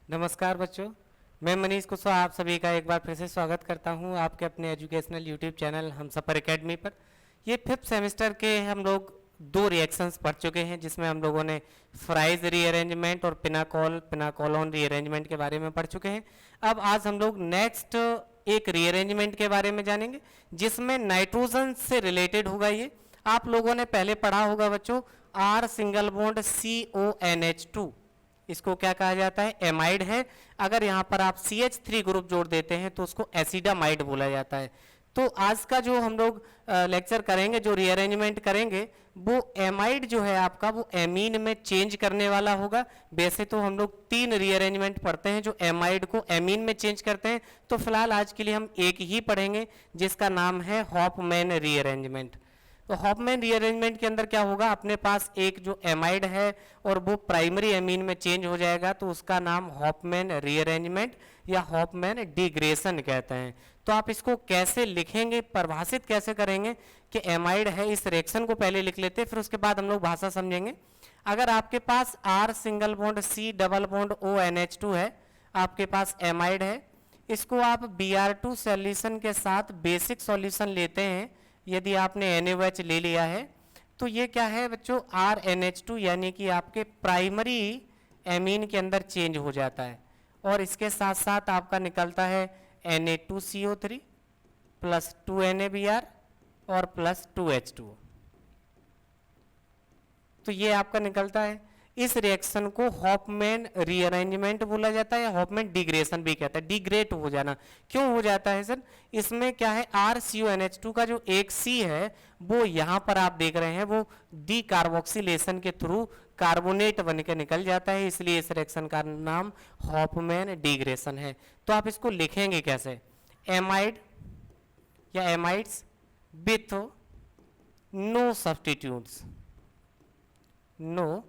नमस्कार बच्चों, मैं मनीष कुशवाहा आप सभी का एक बार फिर से स्वागत करता हूं आपके अपने educational YouTube channel Humsafar academy पर। ये 5th सेमेस्टर के हम लोग 2 रिएक्शंस पढ़ चुके हैं, जिसमें हम लोगों ने फ्राइज रीअरेंजमेंट और पिनाकोलॉन रीअरेंजमेंट के बारे में पढ़ चुके हैं। अब आज हम लोग नेक्स्ट एक रीअरेंजमेंट के बारे में जानेंगे, जिसमें नाइट्रोजन से रिलेटेड होगा। ये आप लोगों ने पहले पढ़ा होगा बच्चों, R सिंगल बॉन्ड CONH2, इसको क्या कहा जाता है? एमाइड है। अगर यहाँ पर आप CH3 ग्रुप जोड़ देते हैं तो उसको एसिडामाइड बोला जाता है। तो आज का जो हम लोग लेक्चर करेंगे, जो रीअरेंजमेंट करेंगे, वो एमाइड जो है आपका वो एमीन में चेंज करने वाला होगा। वैसे तो हम लोग 3 रीअरेंजमेंट पढ़ते हैं जो एमाइड को एमीन में चेंज करते हैं, तो फिलहाल आज के लिए हम एक ही पढ़ेंगे जिसका नाम है हॉफमैन रीअरेंजमेंट। तो हॉफमैन रीअरेंजमेंट के अंदर क्या होगा, अपने पास एक जो एमाइड है और वो प्राइमरी एमीन में चेंज हो जाएगा, तो उसका नाम हॉफमैन रीअरेंजमेंट या हॉफमैन डिग्रेशन कहते हैं। तो आप इसको कैसे लिखेंगे, परिभाषित कैसे करेंगे कि एमाइड है, इस रिएक्शन को पहले लिख लेते हैं, फिर उसके बाद हम लोग भाषा समझेंगे। अगर आपके पास R single bond C double bond ONH2 है, आपके पास एमाइड है, इसको आप Br2 सॉल्यूशन के साथ बेसिक सॉल्यूशन लेते हैं। यदि आपने NaOH ले लिया है तो ये क्या है बच्चों, RNH2 यानी कि आपके प्राइमरी एमीन के अंदर चेंज हो जाता है, और इसके साथ साथ आपका निकलता है Na2CO3 प्लस 2NaBr और प्लस 2H2। तो ये आपका निकलता है। इस रिएक्शन को हॉफमैन रीअरेंजमेंट बोला जाता है या हॉफमैन डिग्रेशन भी कहता है। डिग्रेट हो जाना क्यों हो जाता है सर? इसमें क्या है, RCONH2 का जो एक C है वो यहाँ पर आप देख रहे हैं, वो डी कार्बोक्सिलेशन के थ्रू कार्बोनेट बन के निकल जाता है, इसलिए इस रिएक्शन का नाम हॉफमैन डिग्रेशन है। तो आप इसको लिखेंगे कैसे? एमाइड या amides with no substitutes, no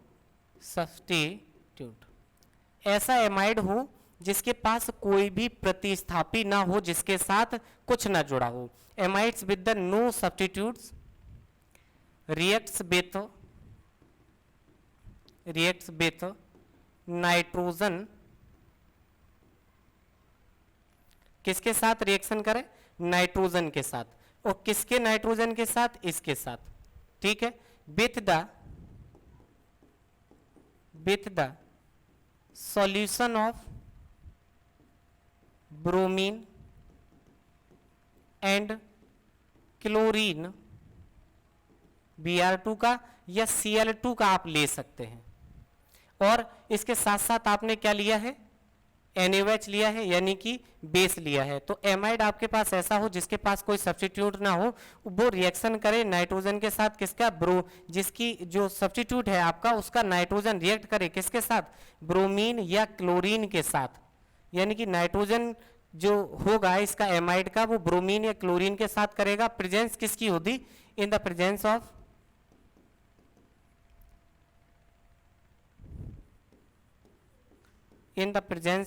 substitute, ऐसा एमाइड हो जिसके पास कोई भी प्रतिस्थापी ना हो, जिसके साथ कुछ ना जुड़ा हो। Amides with the no substitutes reacts with nitrogen. किसके साथ रिएक्शन करें? नाइट्रोजन के साथ। और किसके नाइट्रोजन के साथ? इसके साथ। ठीक है, with the solution of bromine and chlorine, Br2 का या Cl2 का आप ले सकते हैं। और इसके साथ साथ आपने क्या लिया है? NaOH लिया है, यानी कि बेस लिया है। तो एमाइड आपके पास ऐसा हो जिसके पास कोई सब्स्टिट्यूट ना हो, वो रिएक्शन करे नाइट्रोजन के साथ, किसका? जिसकी जो सब्स्टिट्यूट है आपका, उसका नाइट्रोजन रिएक्ट करे किसके साथ? ब्रोमीन या क्लोरीन के साथ। यानी कि नाइट्रोजन जो होगा इसका एमाइड का, वो ब्रोमीन या क्लोरीन के साथ करेगा। प्रेजेंस किसकी होती? In the presence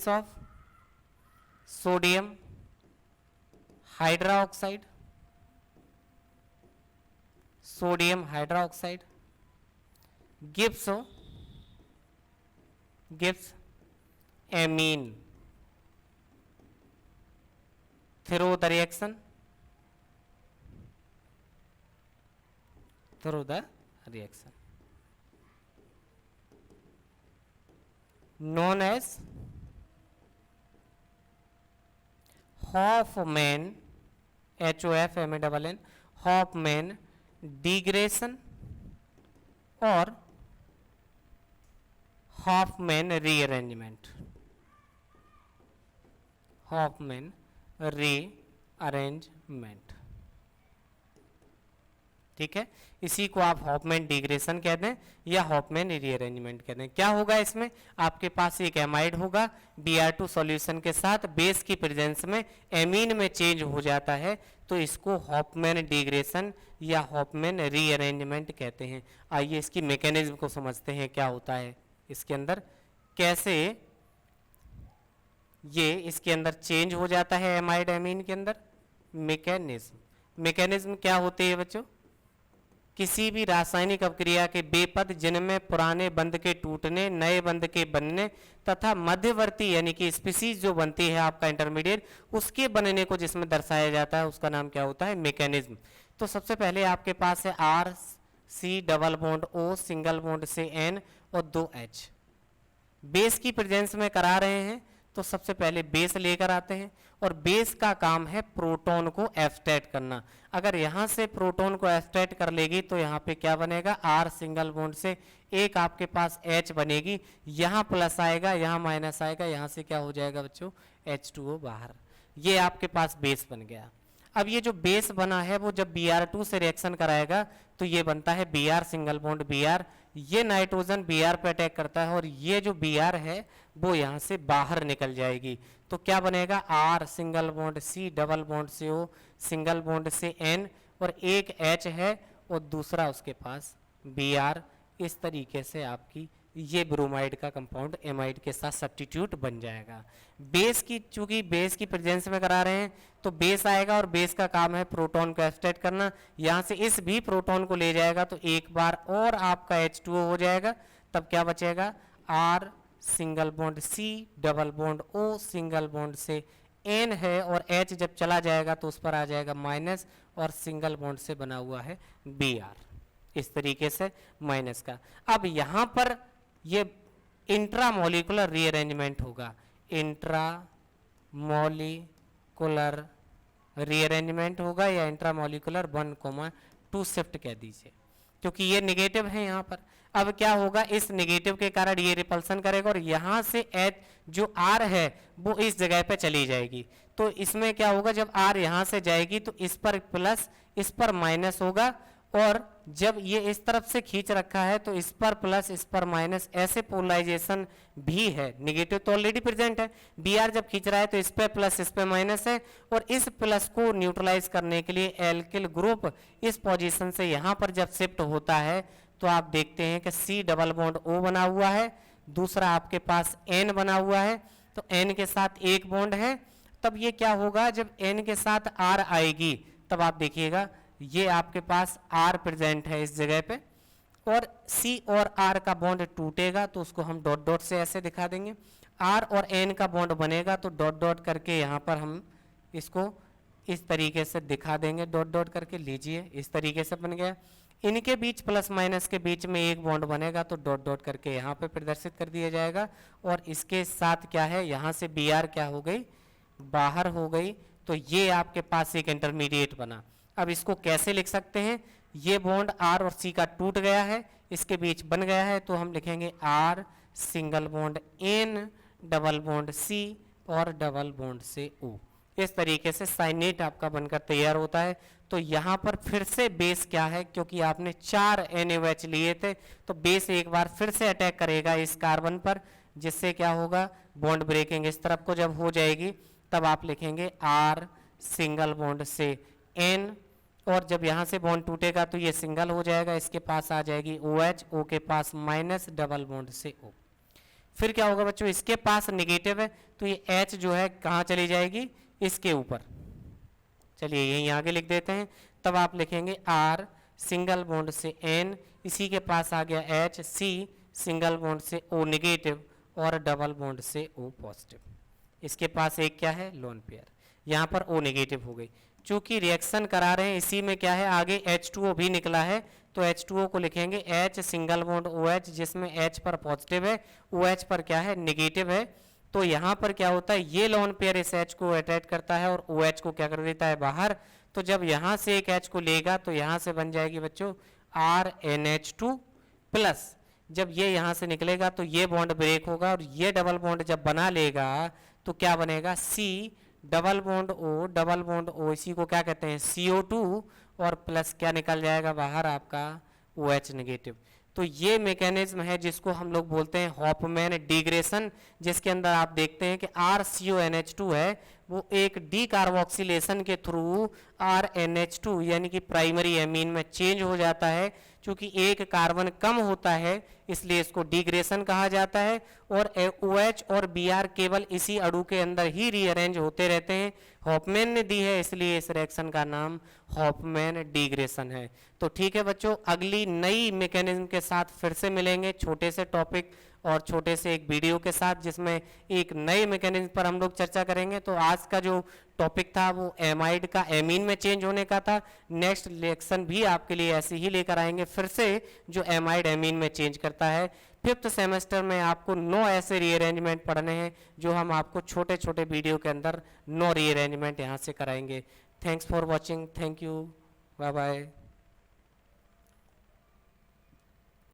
of sodium hydroxide, gives amine through the reaction, known as Hofmann, HOFMANN, Hofmann degradation और हॉफमैन रीअरेंजमेंट। हॉफमैन रीअरेंजमेंट, ठीक है, इसी को आप हॉफमैन डिग्रेशन कहते हैं या हॉफमैन रीअरेंजमेंट कहते हैं। क्या होगा इसमें? आपके पास एक एमाइड होगा, Br2 सॉल्यूशन के साथ बेस की प्रेजेंस में एमीन में चेंज हो जाता है, तो इसको हॉफमैन डिग्रेशन या हॉफमैन रीअरेंजमेंट कहते हैं। आइए इसकी मैकेनिज्म को समझते हैं, क्या होता है इसके अंदर, कैसे ये इसके अंदर चेंज हो जाता है एमाइड एमीन के अंदर। मैकेनिज्म क्या होती है बच्चों? किसी भी रासायनिक अभिक्रिया के बेपद जिनमें पुराने बंध के टूटने, नए बंध के बनने तथा मध्यवर्ती यानी कि स्पीसीज जो बनती है आपका इंटरमीडिएट, उसके बनने को जिसमें दर्शाया जाता है उसका नाम क्या होता है? मैकेनिज्म। तो सबसे पहले आपके पास है R C double bond O single bond से एन और 2 H। बेस की प्रेजेंस में करा रहे हैं तो सबसे पहले बेस लेकर आते हैं और बेस का काम है प्रोटॉन को एब्स्ट्रैक्ट करना। अगर यहां से प्रोटॉन को एब्स्ट्रैक्ट कर लेगी तो यहाँ पे क्या बनेगा? आर सिंगल बॉन्ड से एक आपके पास H बनेगी, यहाँ प्लस आएगा, यहाँ माइनस आएगा, यहाँ से क्या हो जाएगा बच्चों? H2O बाहर। ये आपके पास बेस बन गया। अब ये जो बेस बना है वो जब Br2 से रिएक्शन कराएगा तो ये बनता है Br सिंगल बॉन्ड Br। ये नाइट्रोजन Br पे अटैक करता है और ये जो Br है वो यहाँ से बाहर निकल जाएगी। तो क्या बनेगा? R single bond C double bond से O सिंगल बॉन्ड से N और एक H है और दूसरा उसके पास Br। इस तरीके से आपकी ये ब्रोमाइड का कंपाउंड एमाइड के साथ सब्स्टिट्यूट बन जाएगा। बेस की, चूंकि बेस की प्रेजेंस में करा रहे हैं तो बेस आएगा और बेस का काम है प्रोटॉन को एब्स्ट्रैक्ट करना। यहाँ से इस भी प्रोटॉन को ले जाएगा तो एक बार और आपका H2O हो जाएगा। तब क्या बचेगा? R single bond C double bond O single bond से N है और H जब चला जाएगा तो उस पर आ जाएगा माइनस और सिंगल बॉन्ड से बना हुआ है Br। इस तरीके से माइनस का। अब यहाँ पर ये इंट्रामोलिकुलर रीअरेंजमेंट होगा। इंट्रामोलिकुलर रीअरेंजमेंट होगा या इंट्रामोलिकुलर 1,2 शिफ्ट कह दीजिए, क्योंकि ये नेगेटिव है यहाँ पर। अब क्या होगा? इस नेगेटिव के कारण ये रिपल्सन करेगा और यहाँ से H जो R है वो इस जगह पे चली जाएगी। तो इसमें क्या होगा? जब R यहाँ से जाएगी तो इस पर प्लस इस पर माइनस होगा और जब ये इस तरफ से खींच रखा है तो इस पर प्लस इस पर माइनस, ऐसे पोलराइजेशन भी है। नेगेटिव तो ऑलरेडी प्रेजेंट है, Br जब खींच रहा है तो इस पे प्लस इस पे माइनस है और इस प्लस को न्यूट्रलाइज करने के लिए एल्किल ग्रुप इस पोजीशन से यहाँ पर जब शिफ्ट होता है तो आप देखते हैं कि C डबल बॉन्ड O बना हुआ है, दूसरा आपके पास N बना हुआ है, तो N के साथ एक बॉन्ड है। तब ये क्या होगा? जब N के साथ R आएगी तब आप देखिएगा ये आपके पास R प्रेजेंट है इस जगह पे और C और R का बॉन्ड टूटेगा तो उसको हम डॉट डॉट से ऐसे दिखा देंगे। R और N का बॉन्ड बनेगा तो डॉट डॉट करके यहाँ पर हम इसको इस तरीके से दिखा देंगे, डॉट डॉट करके। लीजिए, इस तरीके से बन गया। इनके बीच प्लस माइनस के बीच में एक बॉन्ड बनेगा तो डॉट डॉट करके यहाँ पे प्रदर्शित कर दिया जाएगा और इसके साथ क्या है? यहाँ से Br क्या हो गई? बाहर हो गई। तो ये आपके पास एक इंटरमीडिएट बना। अब इसको कैसे लिख सकते हैं? ये बॉन्ड R और C का टूट गया है, इसके बीच बन गया है, तो हम लिखेंगे R single bond N double bond C और डबल बॉन्ड से O। इस तरीके से साइनेट आपका बनकर तैयार होता है। तो यहाँ पर फिर से बेस क्या है? क्योंकि आपने 4 NaOH लिए थे तो बेस एक बार फिर से अटैक करेगा इस कार्बन पर, जिससे क्या होगा? बॉन्ड ब्रेकिंग इस तरफ को जब हो जाएगी तब आप लिखेंगे R सिंगल बॉन्ड से N और जब यहाँ से बॉन्ड टूटेगा तो ये सिंगल हो जाएगा, इसके पास आ जाएगी OH, O के पास माइनस डबल बॉन्ड से O। फिर क्या होगा बच्चों? इसके पास नेगेटिव है तो ये H जो है कहाँ चली जाएगी? इसके ऊपर। चलिए यहीं आगे लिख देते हैं। तब आप लिखेंगे R सिंगल बॉन्ड से N, इसी के पास आ गया H, C सिंगल बॉन्ड से O नेगेटिव और डबल बॉन्ड से O पॉजिटिव। इसके पास एक क्या है? Lone pair. यहाँ पर O नेगेटिव हो गई। चूंकि रिएक्शन करा रहे हैं इसी में क्या है? आगे H2O भी निकला है तो H2O को लिखेंगे H सिंगल बॉन्ड OH, जिसमें H पर पॉजिटिव है, OH पर क्या है? नेगेटिव है। तो यहाँ पर क्या होता है? ये लोन पेयर इस H को अटैच करता है और OH को क्या कर देता है? बाहर। तो जब यहाँ से एक H को लेगा तो यहाँ से बन जाएगी बच्चों RNH2 प्लस, जब ये यहाँ से निकलेगा तो ये बॉन्ड ब्रेक होगा और ये डबल बॉन्ड जब बना लेगा तो क्या बनेगा? C double bond O double bond O, इसी को क्या कहते हैं? CO2 और प्लस क्या निकल जाएगा बाहर? आपका OH नेगेटिव। तो ये मैकेनिज्म है जिसको हम लोग बोलते हैं हॉफमैन डिग्रेशन, जिसके अंदर आप देखते हैं कि RCONH2 है वो एक डी कार्बोक्सिलेशन के थ्रू RNH2 यानी कि प्राइमरी एमीन में चेंज हो जाता है। चूंकि एक कार्बन कम होता है इसलिए इसको डिग्रेशन कहा जाता है, और OH और Br केवल इसी अणु के अंदर ही रीअरेंज होते रहते हैं। हॉफमैन ने दी है इसलिए इस रिएक्शन का नाम हॉफमैन डिग्रेशन है। तो ठीक है बच्चों, अगली नई मैकेनिज्म के साथ फिर से मिलेंगे, छोटे से टॉपिक और छोटे से एक वीडियो के साथ, जिसमें एक नए मैकेनिज्म पर हम लोग चर्चा करेंगे। तो आज का जो टॉपिक था वो एमाइड का एमीन में चेंज होने का था। नेक्स्ट लेक्शन भी आपके लिए ऐसे ही लेकर आएंगे फिर से, जो एमाइड एमीन में चेंज करता है। 5th सेमेस्टर में आपको 9 ऐसे रीअरेंजमेंट पढ़ने हैं जो हम आपको छोटे छोटे वीडियो के अंदर 9 रीअरेंजमेंट यहाँ से कराएंगे। Thanks for watching, thank you, bye bye.